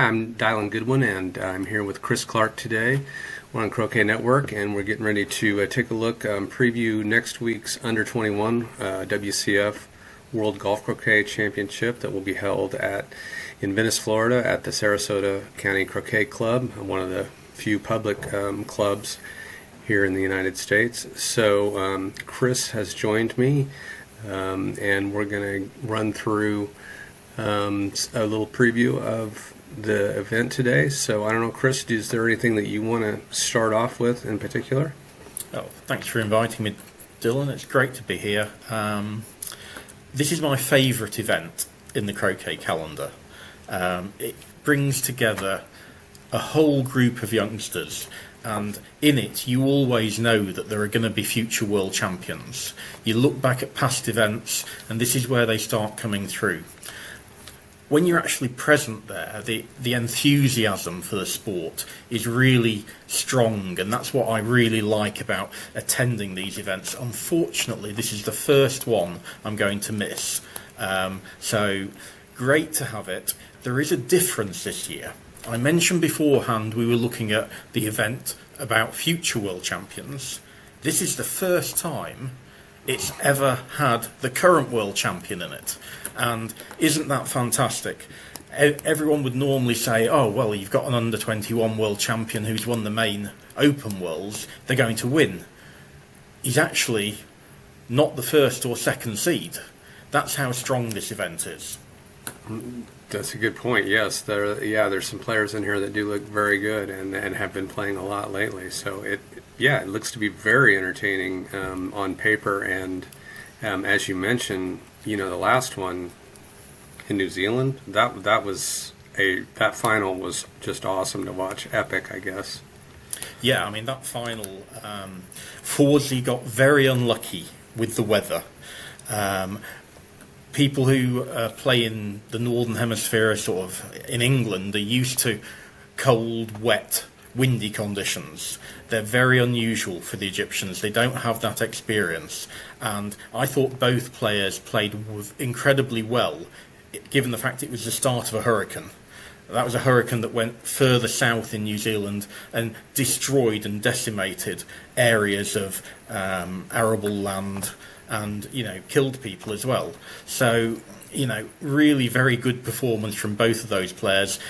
Hi, I'm Dylan Goodwin, and I'm here with Chris Clarke today. We're on Croquet Network, and we're getting ready to take a look, preview next week's Under 21 WCF World Golf Croquet Championship that will be held in Venice, Florida, at the Sarasota County Croquet Club, one of the few public clubs here in the United States. So Chris has joined me, and we're going to run through a little preview of the event today. So I don't know, Chris, is there anything that you want to start off with in particular? Oh, thanks for inviting me, Dylan. It's great to be here. This is my favourite event in the croquet calendar. It brings together a whole group of youngsters, and in it you always know that there are going to be future world champions. You look back at past events and this is where they start coming through. When you're actually present there, the enthusiasm for the sport is really strong, and that's what I really like about attending these events. Unfortunately, this is the first one I'm going to miss. So great to have it. There is a difference this year. I mentioned beforehand we were looking at the event about future world champions. This is the first time it's ever had the current world champion in it. And isn't that fantastic? Everyone would normally say, oh, well, you've got an under-21 world champion who's won the main Open Worlds, they're going to win. He's actually not the first or second seed. That's how strong this event is. That's a good point. Yes, there's some players in here that do look very good and have been playing a lot lately. So it looks to be very entertaining on paper. And as you mentioned, the last one in New Zealand, that final was just awesome to watch. Epic, I guess. Yeah, I mean, that final, Fawzy got very unlucky with the weather. People who play in the Northern Hemisphere, sort of in England, are used to cold, wet, windy conditions. They're very unusual for the Egyptians. They don't have that experience. And I thought both players played incredibly well, given the fact it was the start of a hurricane. That was a hurricane that went further south in New Zealand and destroyed and decimated areas of arable land and, killed people as well. So, really very good performance from both of those players.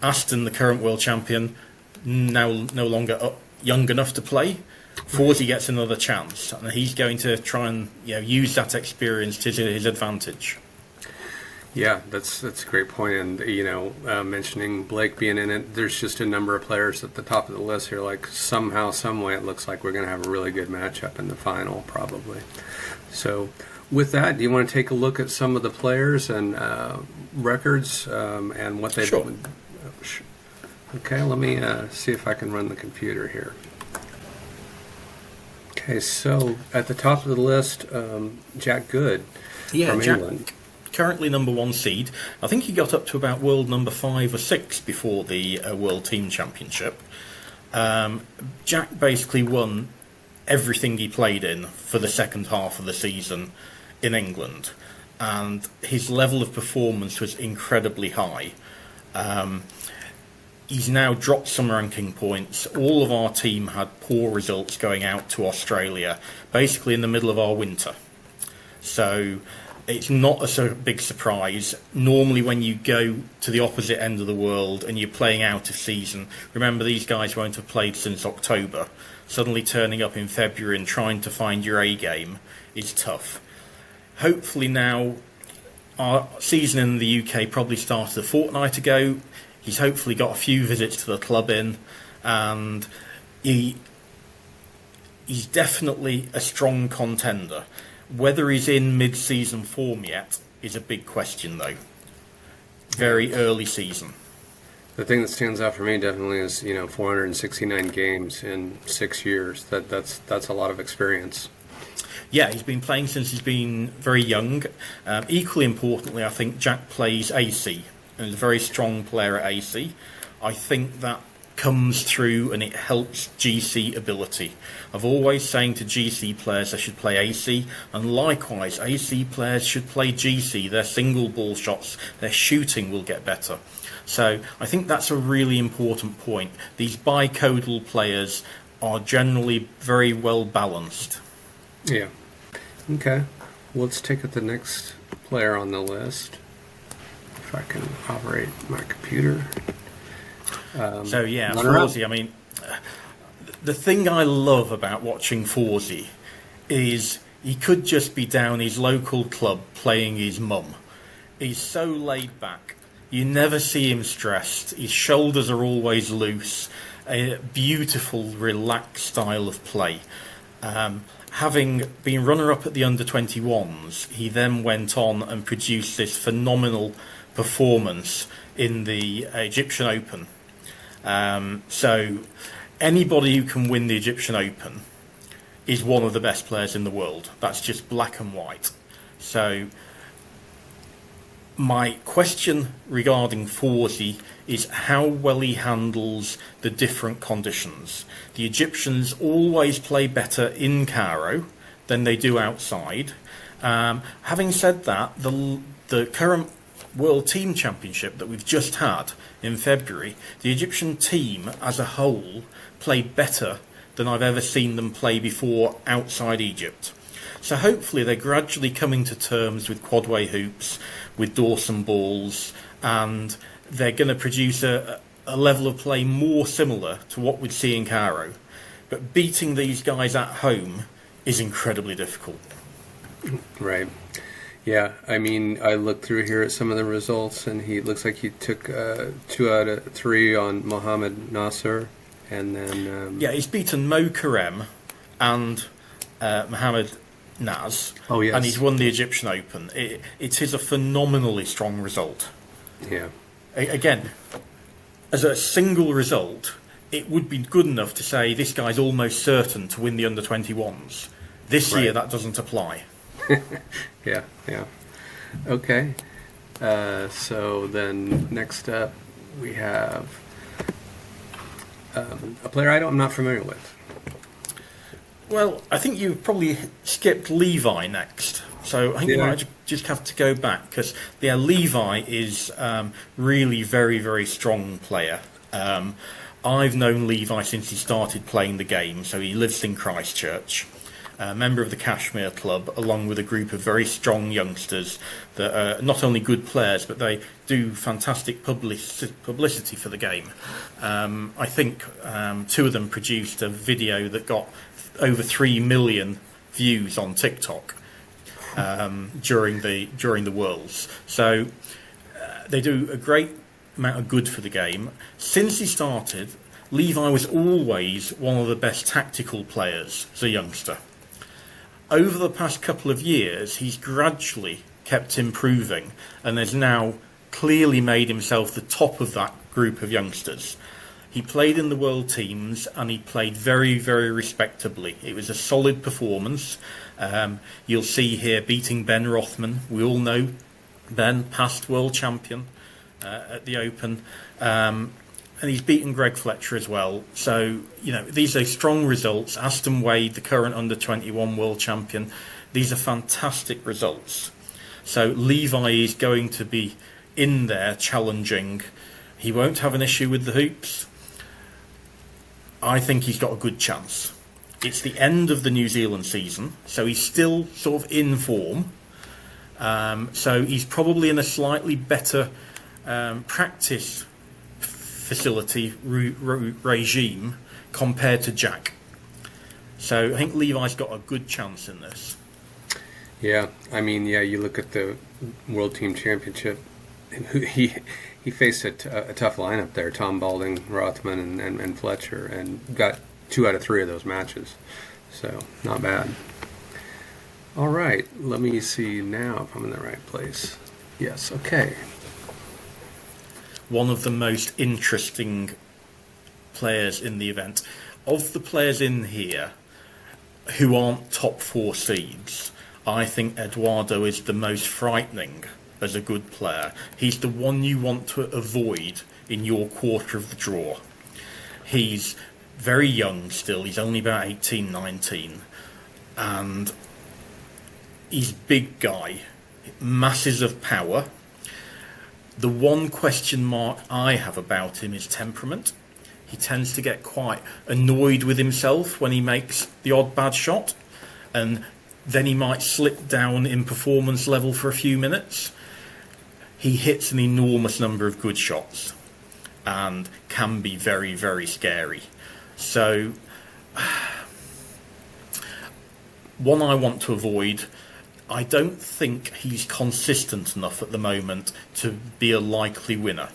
Aston, the current world champion, now no longer young enough to play. Fawzy gets another chance, and he's going to try and use that experience to his advantage. Yeah, that's a great point. And mentioning Blake being in it, there's just a number of players at the top of the list here. Like somehow, some way, it looks like we're going to have a really good matchup in the final, probably. So, with that, do you want to take a look at some of the players and records and what they've? Sure. Okay, let me see if I can run the computer here. Okay, so at the top of the list, Jack Good from England. Currently number 1 seed. I think he got up to about world number 5 or 6 before the World Team Championship. Jack basically won everything he played in for the second half of the season in England, and his level of performance was incredibly high. He's now dropped some ranking points. All of our team had poor results going out to Australia, basically in the middle of our winter. So it's not a big surprise. Normally when you go to the opposite end of the world and you're playing out of season, remember these guys won't have played since October. Suddenly turning up in February and trying to find your A game is tough. Hopefully now, our season in the UK probably started a fortnight ago. He's hopefully got a few visits to the club in, and he's definitely a strong contender. Whether he's in mid-season form yet is a big question, though. Very early season. The thing that stands out for me definitely is 469 games in 6 years. That's a lot of experience. Yeah, he's been playing since he's been very young. Equally importantly, I think Jack plays AC and is a very strong player at AC. I think that comes through and it helps GC ability. I've always saying to GC players they should play AC, and likewise AC players should play GC. Their single ball shots, their shooting will get better. So I think that's a really important point. These bicodal players are generally very well balanced. Yeah. Okay. Let's take it the next player on the list. If I can operate my computer. Fawzy, I mean, the thing I love about watching Fawzy is he could just be down his local club playing his mum. He's so laid back. You never see him stressed. His shoulders are always loose. A beautiful, relaxed style of play. Having been runner-up at the under-21s, he then went on and produced this phenomenal performance in the Egyptian Open. So anybody who can win the Egyptian Open is one of the best players in the world. That's just black and white. So my question regarding Fawzy is how well he handles the different conditions. The Egyptians always play better in Cairo than they do outside. Having said that, the current World Team Championship that we've just had in February, the Egyptian team as a whole played better than I've ever seen them play before outside Egypt. So hopefully they're gradually coming to terms with quadway hoops, with Dawson balls, and they're going to produce a level of play more similar to what we'd see in Cairo. But beating these guys at home is incredibly difficult. Right. Yeah, I mean, I looked through here at some of the results, and he looks like he took 2 out of 3 on Mohamed Nasser, and then... he's beaten Mo Karem and Mohamed Naz, oh, yes. And he's won the Egyptian Open. It is a phenomenally strong result. Yeah. Again, as a single result, it would be good enough to say this guy's almost certain to win the under-21s. This year, that doesn't apply. Yeah. Okay. So then next up we have a player I'm not familiar with. Well, I think you probably skipped Levi next. So I think you might just have to go back because Levi is really very, very strong player. I've known Levi since he started playing the game, so he lives in Christchurch. A member of the Kashmir Club, along with a group of very strong youngsters that are not only good players, but they do fantastic publicity for the game. I think 2 of them produced a video that got over 3 million views on TikTok during the Worlds. So they do a great amount of good for the game. Since he started, Levi was always one of the best tactical players as a youngster. Over the past couple of years, he's gradually kept improving and has now clearly made himself the top of that group of youngsters. He played in the world teams and he played very, very respectably. It was a solid performance. You'll see here beating Ben Rothman. We all know Ben, past world champion at the Open. And he's beaten Greg Fletcher as well. So, these are strong results. Aston Wade, the current under-21 world champion. These are fantastic results. So Levi is going to be in there challenging. He won't have an issue with the hoops. I think he's got a good chance. It's the end of the New Zealand season, so he's still sort of in form. So he's probably in a slightly better practice facility regime compared to Jack. So I think Levi's got a good chance in this. Yeah, I mean, you look at the World Team Championship, and he faced a tough lineup there, Tom Balding, Rothman, and Fletcher, and got 2 out of 3 of those matches. So, not bad. All right, let me see now if I'm in the right place. Yes, okay. One of the most interesting players in the event. Of the players in here who aren't top 4 seeds, I think Eduardo is the most frightening as a good player. He's the one you want to avoid in your quarter of the draw. He's very young still. He's only about 18, 19. And he's a big guy, masses of power. The one question mark I have about him is temperament. He tends to get quite annoyed with himself when he makes the odd bad shot, and then he might slip down in performance level for a few minutes. He hits an enormous number of good shots and can be very, very scary. So, one I want to avoid. I don't think he's consistent enough at the moment to be a likely winner.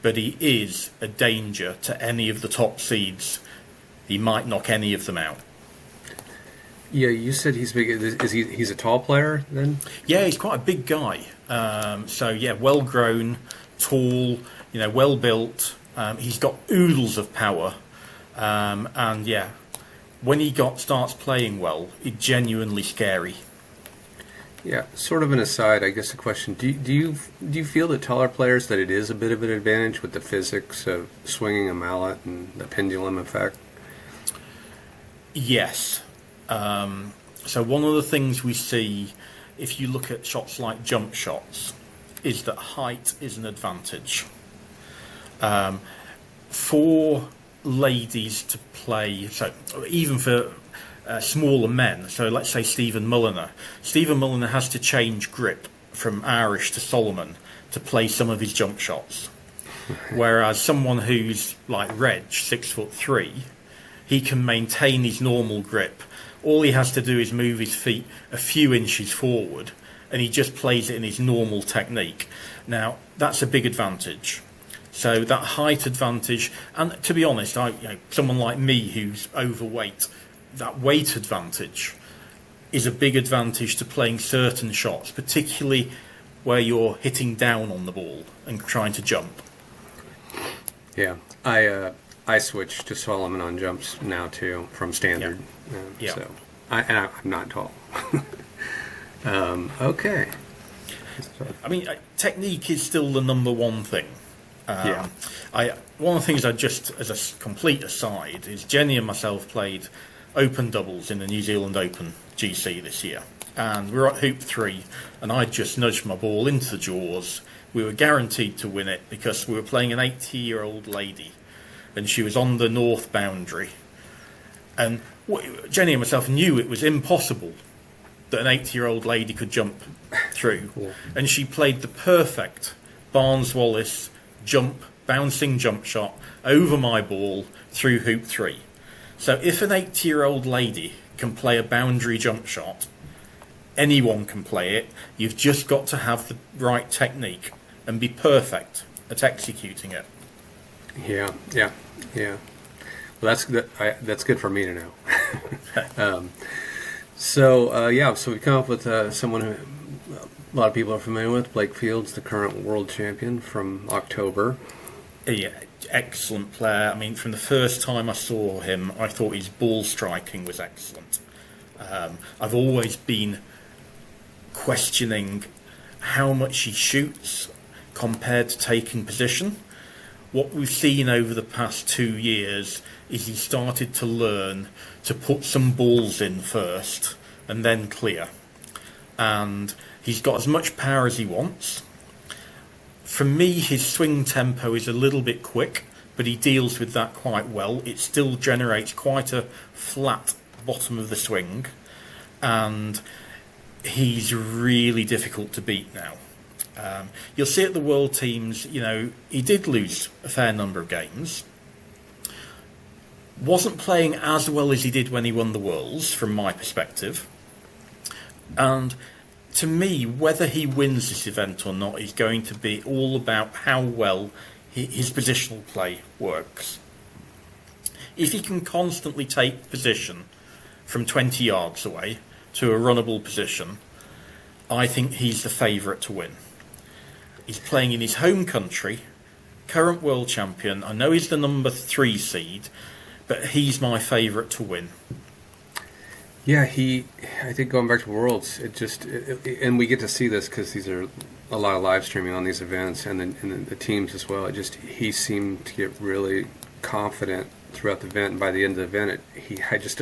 But he is a danger to any of the top seeds. He might knock any of them out. Yeah, you said he's big. He's a tall player then? Yeah, he's quite a big guy. So yeah, well grown, tall, well built. He's got oodles of power, and yeah, when he starts playing well, it's genuinely scary. Yeah, sort of an aside, I guess a question. Do you feel that taller players, that it is a bit of an advantage with the physics of swinging a mallet and the pendulum effect? Yes. So one of the things we see, if you look at shots like jump shots, is that height is an advantage. For ladies to play, so even for smaller men, so let's say Stephen Mulliner has to change grip from Irish to Solomon to play some of his jump shots, whereas someone who's like Reg, 6'3", he can maintain his normal grip. All he has to do is move his feet a few inches forward and he just plays it in his normal technique. Now that's a big advantage. So that height advantage, and to be honest, someone like me who's overweight, that weight advantage is a big advantage to playing certain shots, particularly where you're hitting down on the ball and trying to jump. Yeah, I switched to Solomon on jumps now too, from standard. Yeah. So I'm not tall. Okay. I mean, technique is still the number one thing. Yeah. One of the things as a complete aside, is Jenny and myself played open doubles in the New Zealand Open GC this year, and we were at hoop 3 and I just nudged my ball into the jaws. We were guaranteed to win it because we were playing an 80-year-old lady and she was on the north boundary, and Jenny and myself knew it was impossible that an 80-year-old lady could jump through. Yeah. And she played the perfect Barnes-Wallis bouncing jump shot over my ball through hoop 3. So if an 80-year-old lady can play a boundary jump shot, anyone can play it. You've just got to have the right technique and be perfect at executing it. Yeah. Well, that's good for me to know. So we come up with someone who a lot of people are familiar with, Blake Fields, the current world champion from October. Yeah, excellent player. I mean, from the first time I saw him, I thought his ball striking was excellent. I've always been questioning how much he shoots compared to taking position. What we've seen over the past 2 years is he started to learn to put some balls in first and then clear. And he's got as much power as he wants. For me, his swing tempo is a little bit quick, but he deals with that quite well. It still generates quite a flat bottom of the swing, and he's really difficult to beat now. You'll see at the World Teams, he did lose a fair number of games. Wasn't playing as well as he did when he won the Worlds, from my perspective. And to me, whether he wins this event or not is going to be all about how well his positional play works. If he can constantly take position from 20 yards away to a runnable position, I think he's the favourite to win. He's playing in his home country, current world champion. I know he's the number 3 seed, but he's my favourite to win. Yeah, I think going back to Worlds, and we get to see this because these are a lot of live streaming on these events and the teams as well. He seemed to get really confident throughout the event, and by the end of the event, I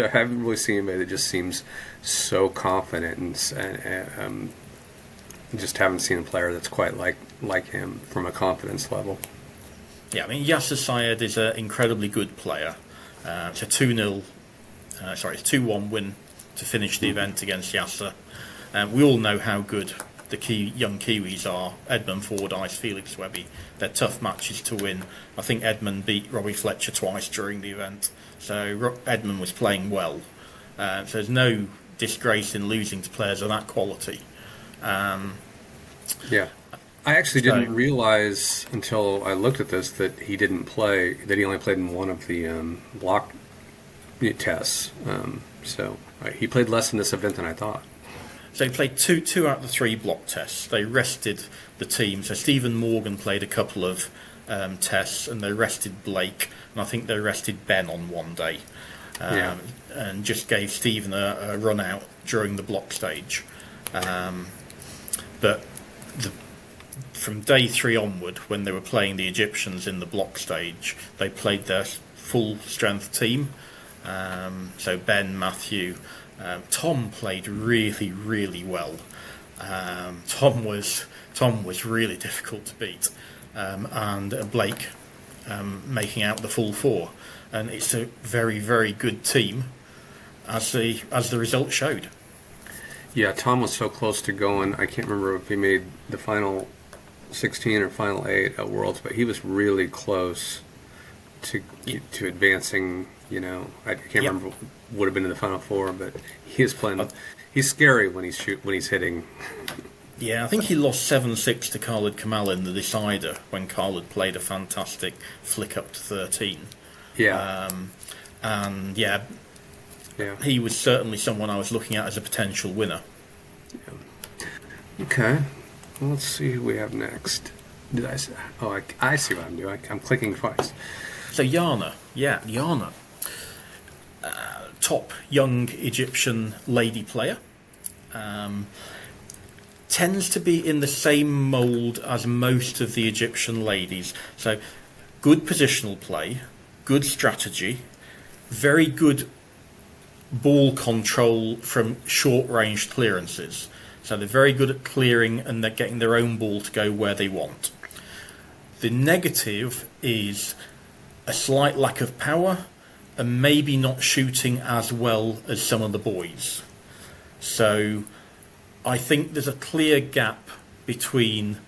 haven't really seen anybody that just seems so confident, and just haven't seen a player that's quite like him from a confidence level. Yeah, I mean, Yasser Saaid is an incredibly good player. It's a 2-1 win to finish the event against Yasser. We all know how good the young Kiwis are. Edmund Fordyce, Felix Webby. They're tough matches to win. I think Edmund beat Robbie Fletcher twice during the event. So Edmund was playing well. So there's no disgrace in losing to players of that quality. Yeah. I actually didn't realize until I looked at this that he didn't play, that he only played in one of the block tests. So he played less in this event than I thought. So he played two out of the 3 block tests. They rested the team. So Stephen Morgan played a couple of tests, and they rested Blake, and I think they rested Ben on one day, and just gave Stephen a run out during the block stage. But from day 3 onward, when they were playing the Egyptians in the block stage, they played their full strength team. So Ben, Matthew, Tom played really, really well. Tom was really difficult to beat, and Blake making out the full 4. And it's a very, very good team, as the result showed. Yeah, Tom was so close to going. I can't remember if he made the final 16 or final 8 at Worlds, but he was really close to advancing. I can't remember what would have been in the final 4, but he is playing. He's scary when he's hitting. Yeah, I think he lost 7-6 to Khalid Kamal in the decider when Khalid played a fantastic flick up to 13. Yeah. He was certainly someone I was looking at as a potential winner. Yeah. Okay. Well, let's see who we have next. Did I say? Oh, I see what I'm doing. I'm clicking twice. So Jana. Top young Egyptian lady player. Tends to be in the same mould as most of the Egyptian ladies. So good positional play, good strategy, very good ball control from short-range clearances. So they're very good at clearing, and they're getting their own ball to go where they want. The negative is a slight lack of power and maybe not shooting as well as some of the boys. So I think there's a clear gap between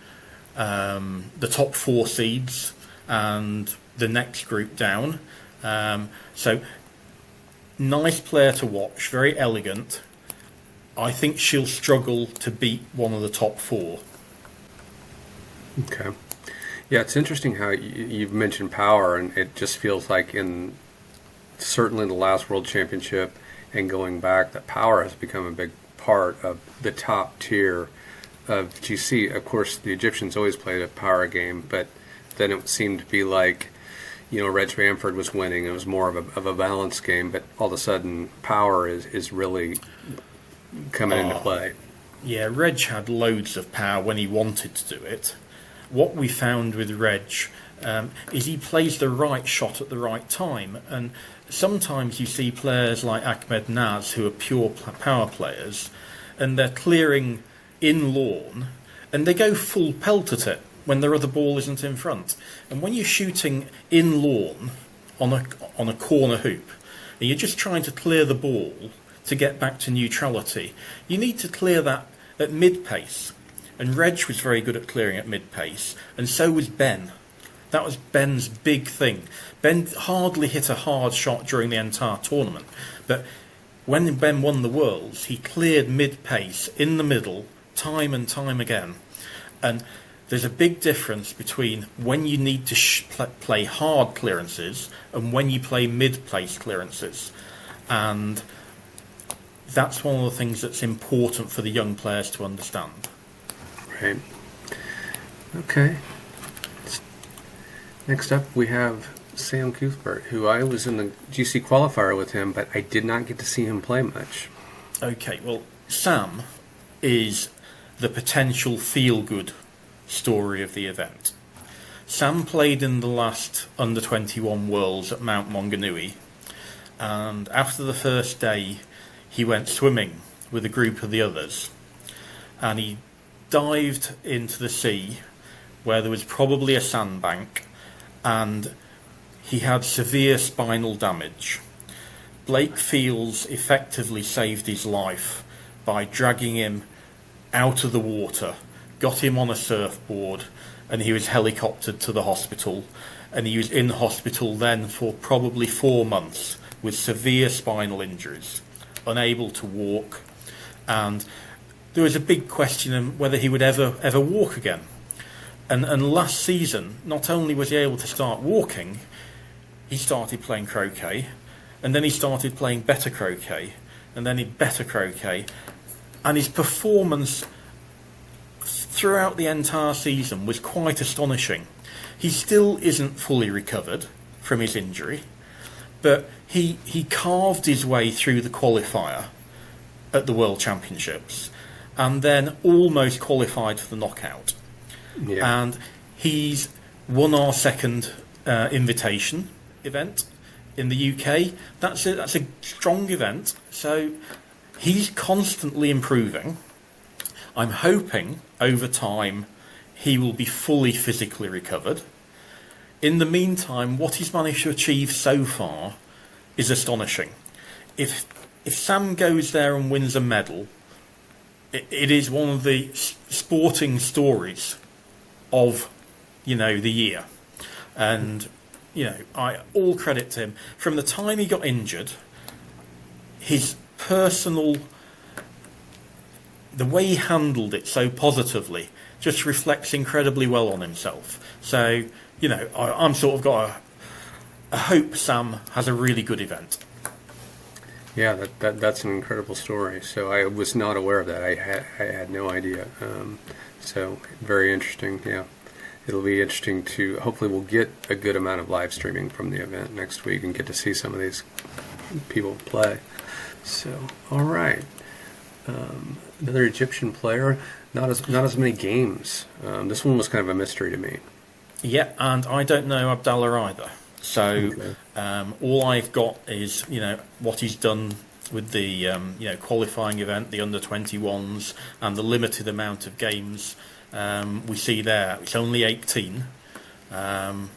the top 4 seeds and the next group down. So nice player to watch, very elegant. I think she'll struggle to beat one of the top 4. Okay. Yeah, it's interesting how you've mentioned power, and it just feels like in certainly the last World Championship and going back, that power has become a big part of the top tier of GC. Of course, the Egyptians always played a power game, but then it seemed to be like, Reg Bamford was winning. It was more of a balanced game, but all of a sudden, power is really coming into play. Yeah, Reg had loads of power when he wanted to do it. What we found with Reg is he plays the right shot at the right time, and sometimes you see players like Ahmed Naz who are pure power players, and they're clearing in lawn, and they go full pelt at it when their other ball isn't in front. And when you're shooting in lawn on a corner hoop, and you're just trying to clear the ball to get back to neutrality, you need to clear that at mid-pace. And Reg was very good at clearing at mid-pace, and so was Ben. That was Ben's big thing. Ben hardly hit a hard shot during the entire tournament, but when Ben won the Worlds, he cleared mid-pace, in the middle, time and time again. And there's a big difference between when you need to play hard clearances and when you play mid-pace clearances. And that's one of the things that's important for the young players to understand. Right. Okay. Next up, we have Sam Cuthbert, who I was in the GC qualifier with him, but I did not get to see him play much. Okay, well, Sam is the potential feel-good story of the event. Sam played in the last Under-21 Worlds at Mount Maunganui, and after the first day he went swimming with a group of the others, and he dived into the sea where there was probably a sandbank, and he had severe spinal damage. Blake Fields effectively saved his life by dragging him out of the water, got him on a surfboard, and he was helicoptered to the hospital, and he was in hospital then for probably 4 months with severe spinal injuries, unable to walk, and there was a big question of whether he would ever walk again. And last season, not only was he able to start walking, he started playing croquet, and then he started playing better croquet, and then better croquet, and his performance throughout the entire season was quite astonishing. He still isn't fully recovered from his injury, but he carved his way through the qualifier at the World Championships, and then almost qualified for the knockout. Yeah. And he's won our second invitation event in the UK. That's a strong event, so he's constantly improving. I'm hoping over time he will be fully physically recovered. In the meantime, what he's managed to achieve so far is astonishing. If Sam goes there and wins a medal, it is one of the sporting stories of, the year. And, I all credit to him. From the time he got injured, his personal, the way he handled it so positively just reflects incredibly well on himself. So, I'm sort of got a hope Sam has a really good event. Yeah, that's an incredible story. So I was not aware of that. I had no idea. So very interesting. Yeah, it'll be interesting to. Hopefully, we'll get a good amount of live streaming from the event next week and get to see some of these people play. So, all right, another Egyptian player. Not as many games. This one was kind of a mystery to me. Yeah, and I don't know Abdallah either. So all I've got is what he's done with the qualifying event, the under-21s, and the limited amount of games we see there. It's only 18. I'm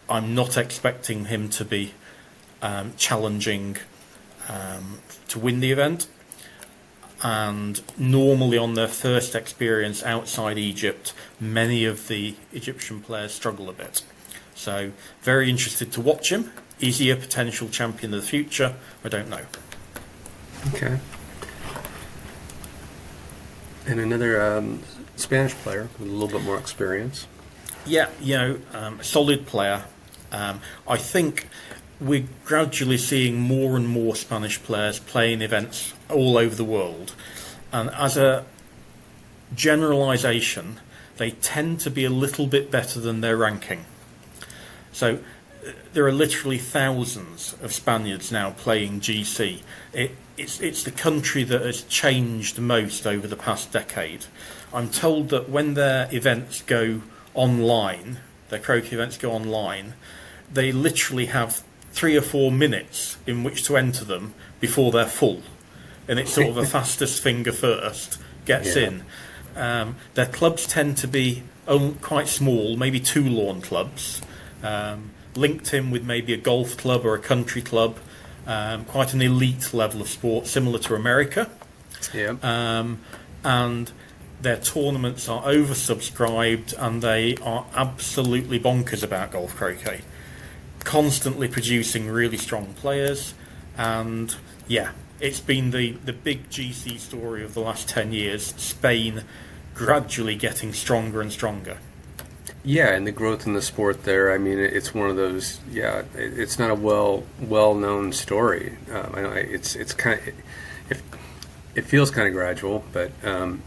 not expecting him to be challenging to win the event. And normally on their first experience outside Egypt, many of the Egyptian players struggle a bit. So, very interested to watch him. Is he a potential champion of the future? I don't know. Okay. And another Spanish player with a little bit more experience. Yeah, a solid player. I think we're gradually seeing more and more Spanish players playing events all over the world. And as a generalisation, they tend to be a little bit better than their ranking. So there are literally thousands of Spaniards now playing GC. It's the country that has changed most over the past decade. I'm told that when their events go online, their croquet events go online, they literally have 3 or 4 minutes in which to enter them before they're full. And it's sort of a fastest finger first gets in. Their clubs tend to be quite small, maybe 2 lawn clubs, linked in with maybe a golf club or a country club, quite an elite level of sport, similar to America. Yeah. And their tournaments are oversubscribed, and they are absolutely bonkers about golf croquet. Constantly producing really strong players, and it's been the big GC story of the last 10 years. Spain gradually getting stronger and stronger. Yeah, and the growth in the sport there. I mean, it's one of those. Yeah, it's not a well-known story. I know it's kind of it feels kind of gradual, but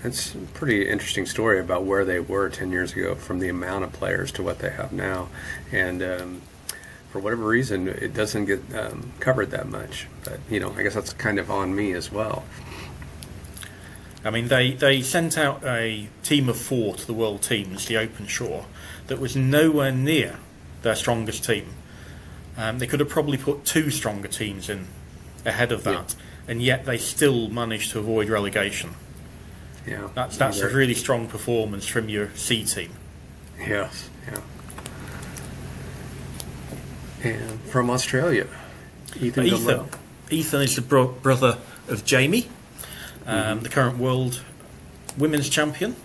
it's a pretty interesting story about where they were 10 years ago, from the amount of players to what they have now, and for whatever reason, it doesn't get covered that much. But I guess that's kind of on me as well. I mean, they sent out a team of 4 to the World Teams, the Open Shore, that was nowhere near their strongest team. They could have probably put 2 stronger teams in ahead of that, and yet they still managed to avoid relegation. Yeah, that's a really strong performance from your C team. Yes, yeah. And from Australia, Ethan. Ethan is the brother of Jamie, the current world women's champion.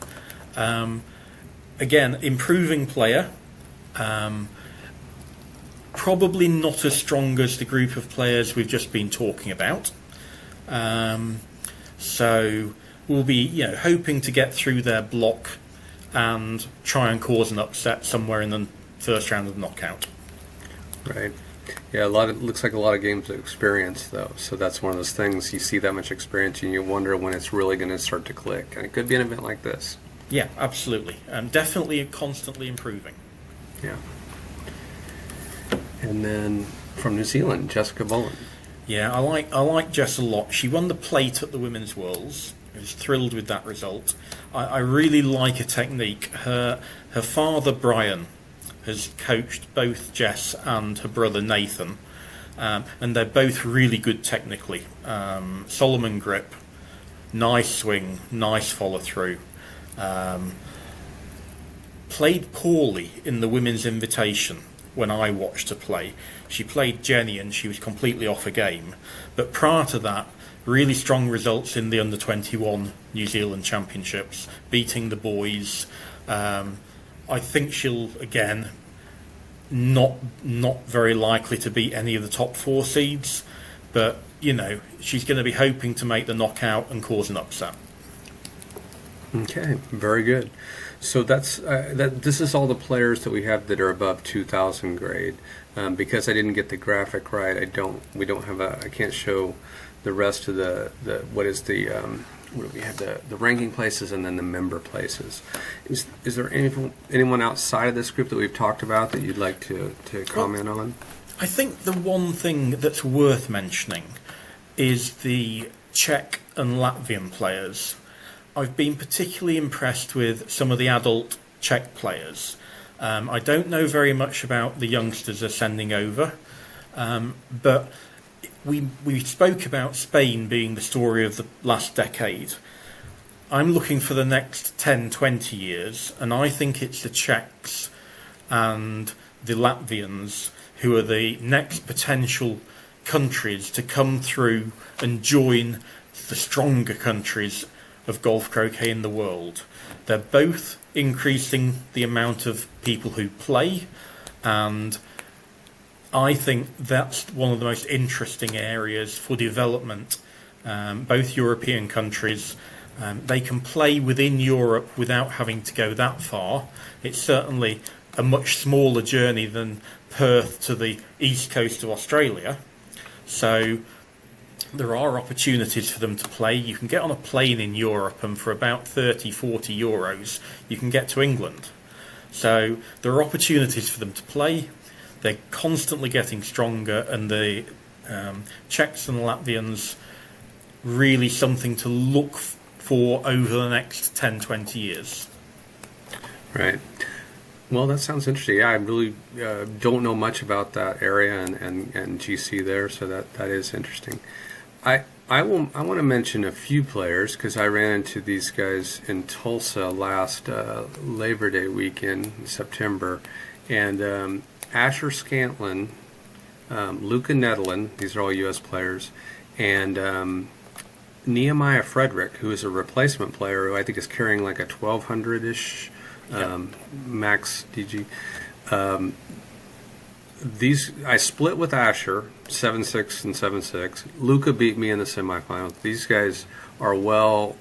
Again, improving player. Probably not as strong as the group of players we've just been talking about. So we'll be hoping to get through their block and try and cause an upset somewhere in the first round of the knockout. Right. Yeah, looks like a lot of games of experience, though. So that's one of those things, you see that much experience and you wonder when it's really going to start to click. And it could be an event like this. Yeah, absolutely. Definitely constantly improving. Yeah. And then from New Zealand, Jessica Bullen. Yeah, I like Jess a lot. She won the plate at the Women's Worlds. I was thrilled with that result. I really like her technique. Her father, Brian, has coached both Jess and her brother, Nathan. And they're both really good technically. Solomon grip, nice swing, nice follow-through. Played poorly in the Women's Invitation when I watched her play. She played Jenny and she was completely off her game. But prior to that, really strong results in the Under-21 New Zealand Championships, beating the boys. I think she'll, again, not very likely to beat any of the top 4 seeds, but, she's going to be hoping to make the knockout and cause an upset. Okay, very good. So this is all the players that we have that are above 2,000 grade. Because I didn't get the graphic right, I can't show the rest of what do we have, the ranking places and then the member places. Is there anyone outside of this group that we've talked about that you'd like to comment on? I think the one thing that's worth mentioning is the Czech and Latvian players. I've been particularly impressed with some of the adult Czech players. I don't know very much about the youngsters they're sending over, but we spoke about Spain being the story of the last decade. I'm looking for the next 10, 20 years, and I think it's the Czechs and the Latvians who are the next potential countries to come through and join the stronger countries of golf croquet in the world. They're both increasing the amount of people who play, and I think that's one of the most interesting areas for development. Both European countries, they can play within Europe without having to go that far. It's certainly a much smaller journey than Perth to the east coast of Australia. So there are opportunities for them to play. You can get on a plane in Europe and for about 30, 40 euros you can get to England. So there are opportunities for them to play. They're constantly getting stronger, and the Czechs and Latvians really something to look for over the next 10, 20 years. Right. Well, that sounds interesting. Yeah, I really don't know much about that area and GC there, so that is interesting. I want to mention a few players because I ran into these guys in Tulsa last Labor Day weekend in September, and Asher Scantlin, Luca Netherland, these are all U.S. players, and Nehemiah Frederick, who is a replacement player who I think is carrying like a 1200-ish max DG. I split with Asher 7-6 and 7-6. Luca beat me in the semifinals. These guys are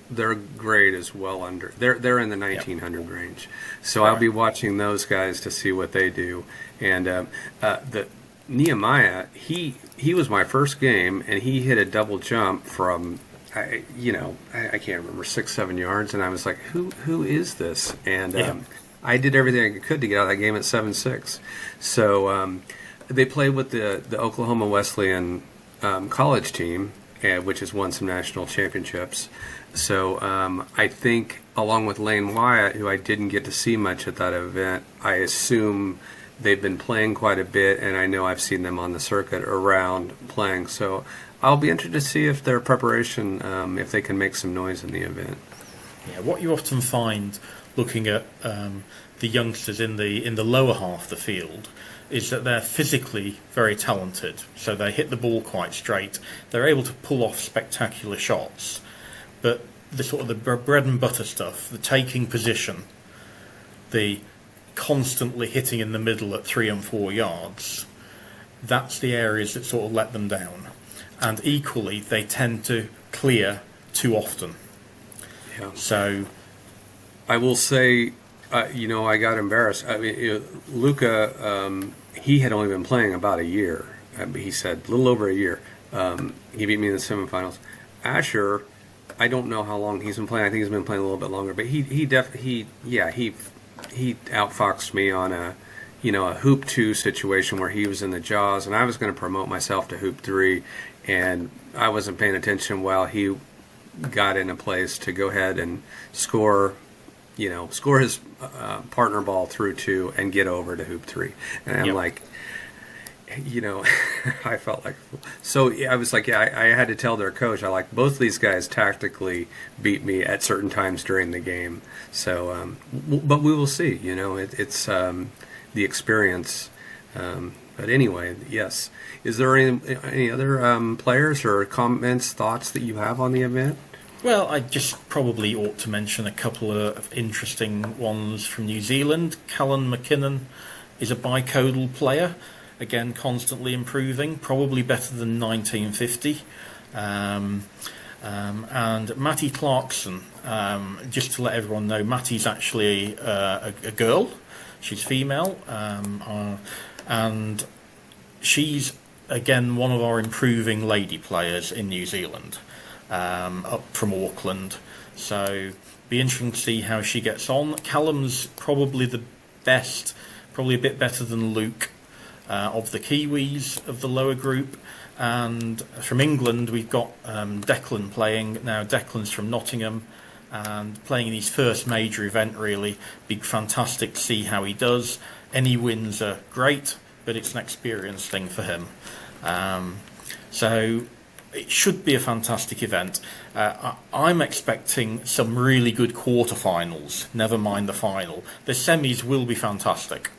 their grade is well under. They're in the 1900 range. So I'll be watching those guys to see what they do. And the Nehemiah, he was my first game, and he hit a double jump from I can't remember 6-7 yards, and I was like, who is this? And I did everything I could to get out of that game at 7-6. So they played with the Oklahoma Wesleyan college team, which has won some national championships. So I think, along with Lane Wyatt, who I didn't get to see much at that event, I assume they've been playing quite a bit, and I know I've seen them on the circuit around playing. So I'll be interested to see if their preparation, if they can make some noise in the event. Yeah, what you often find looking at the youngsters in the lower half of the field is that they're physically very talented. So they hit the ball quite straight. They're able to pull off spectacular shots. But the sort of the bread and butter stuff, the taking position, the constantly hitting in the middle at 3 and 4 yards, that's the areas that sort of let them down. And equally, they tend to clear too often. Yeah. So I will say, I got embarrassed. I mean, Luca, he had only been playing about a year. He said a little over a year. He beat me in the semifinals. Asher, I don't know how long he's been playing. I think he's been playing a little bit longer, but he outfoxed me on a hoop 2 situation where he was in the jaws, and I was going to promote myself to hoop 3, and I wasn't paying attention while he got in a place to go ahead and score his partner ball through 2 and get over to hoop 3. And I'm like, I felt like, so I was like, I had to tell their coach, both of these guys tactically beat me at certain times during the game. So, but we will see, it's the experience. But anyway, yes. Is there any other players or comments, thoughts that you have on the event? Well, I just probably ought to mention a couple of interesting ones from New Zealand. Callan McKinnon is a bicodal player, again constantly improving, probably better than 1950. And Matty Clarkson, just to let everyone know, Matty's actually a girl. She's female, and she's again one of our improving lady players in New Zealand. Up from Auckland, so be interesting to see how she gets on. Callum's probably the best, probably a bit better than Luke of the Kiwis of the lower group. And from England we've got Declan playing now. Declan's from Nottingham and playing in his first major event. Really be fantastic to see how he does. Any wins are great, but it's an experience thing for him. So it should be a fantastic event. I'm expecting some really good quarterfinals, never mind the final. The semis will be fantastic,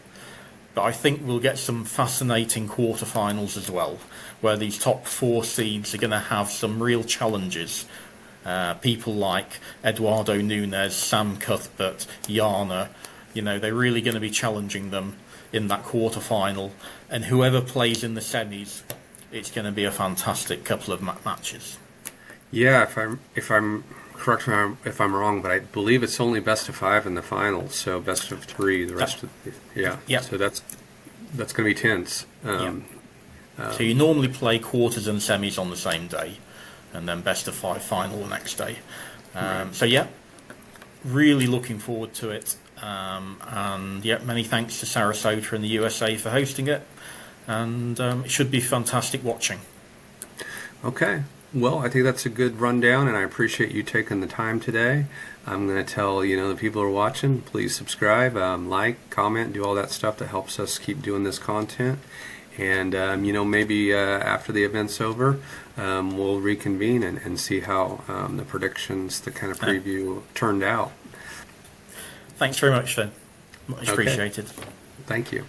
but I think we'll get some fascinating quarterfinals as well, where these top 4 seeds are going to have some real challenges. People like Eduardo Nunez, Sam Cuthbert, Jana, they're really going to be challenging them in that quarterfinal, and whoever plays in the semis, it's going to be a fantastic couple of matches. Yeah, if I'm correct me if I'm wrong, but I believe it's only best of 5 in the finals, so best of 3 the rest of yeah. So that's going to be tense. So you normally play quarters and semis on the same day, and then best of 5 final the next day. Right. So yeah, really looking forward to it. And yeah, many thanks to Sarasota and the USA for hosting it. And it should be fantastic watching. Okay. Well, I think that's a good rundown, and I appreciate you taking the time today. I'm going to tell the people who are watching, please subscribe, like, comment, do all that stuff that helps us keep doing this content. And maybe after the event's over, we'll reconvene and see how the predictions, the kind of preview turned out. Thanks very much, then. Much appreciated. Thank you.